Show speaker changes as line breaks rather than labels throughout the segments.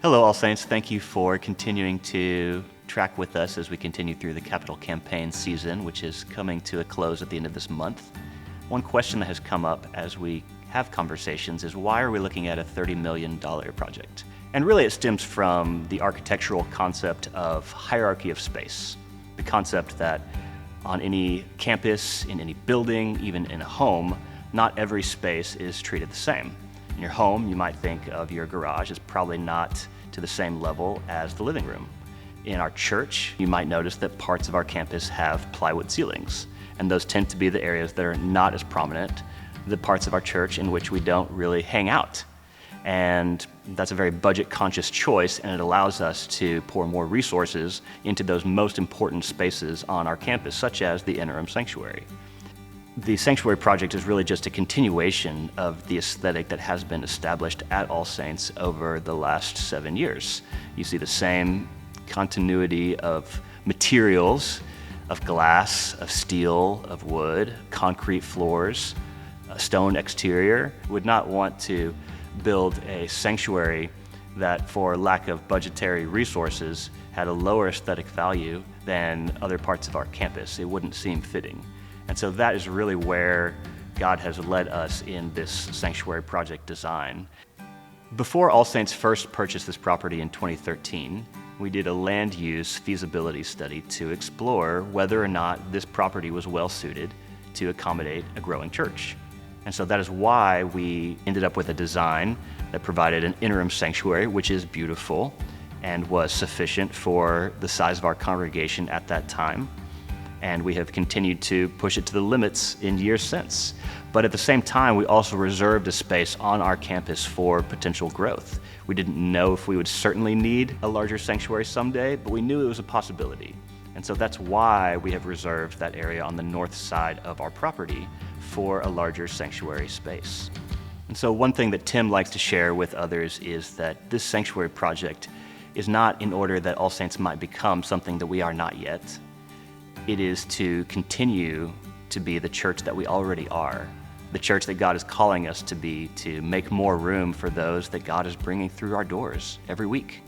Hello, All Saints. Thank you for continuing to track with us as we continue through the capital campaign season, which is coming to a close at the end of this month. One question that has come up as we have conversations is, why are we looking at a $30 million project? And really it stems from the architectural concept of hierarchy of space, the concept that on any campus, in any building, even in a home, not every space is treated the same. In your home, you might think of your garage as probably not to the same level as the living room. In our church, you might notice that parts of our campus have plywood ceilings, and those tend to be the areas that are not as prominent, the parts of our church in which we don't really hang out. And that's a very budget-conscious choice, and it allows us to pour more resources into those most important spaces on our campus, such as the interim sanctuary. The Sanctuary Project is really just a continuation of the aesthetic that has been established at All Saints over the last 7 years. You see the same continuity of materials, of glass, of steel, of wood, concrete floors, a stone exterior. We would not want to build a sanctuary that, for lack of budgetary resources, had a lower aesthetic value than other parts of our campus. It wouldn't seem fitting. And so that is really where God has led us in this Sanctuary Project design. Before All Saints first purchased this property in 2013, we did a land use feasibility study to explore whether or not this property was well suited to accommodate a growing church. And so that is why we ended up with a design that provided an interim sanctuary, which is beautiful and was sufficient for the size of our congregation at that time. And we have continued to push it to the limits in years since. But at the same time, we also reserved a space on our campus for potential growth. We didn't know if we would certainly need a larger sanctuary someday, but we knew it was a possibility. And so that's why we have reserved that area on the north side of our property for a larger sanctuary space. And so one thing that Tim likes to share with others is that this sanctuary project is not in order that All Saints might become something that we are not yet. It is to continue to be the church that we already are, the church that God is calling us to be, to make more room for those that God is bringing through our doors every week.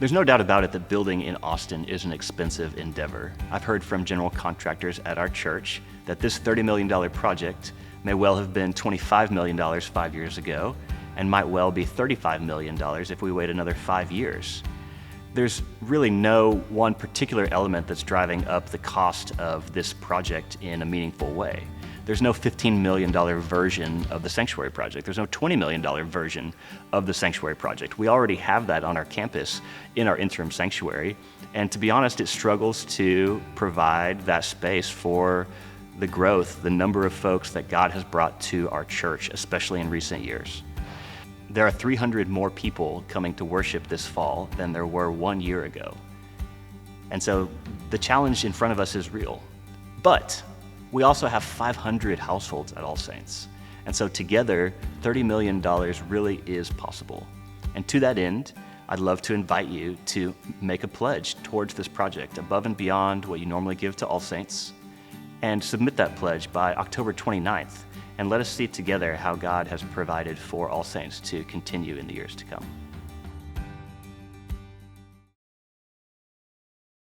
There's no doubt about it that building in Austin is an expensive endeavor. I've heard from general contractors at our church that this $30 million project may well have been $25 million 5 years ago, and might well be $35 million if we wait another 5 years. There's really no one particular element that's driving up the cost of this project in a meaningful way. There's no $15 million version of the Sanctuary Project. There's no $20 million version of the Sanctuary Project. We already have that on our campus in our interim sanctuary. And to be honest, it struggles to provide that space for the growth, the number of folks that God has brought to our church, especially in recent years. There are 300 more people coming to worship this fall than there were 1 year ago. And so the challenge in front of us is real. But we also have 500 households at All Saints. And so together, $30 million really is possible. And to that end, I'd love to invite you to make a pledge towards this project above and beyond what you normally give to All Saints, and submit that pledge by October 29th. And let us see together how God has provided for All Saints to continue in the years to come.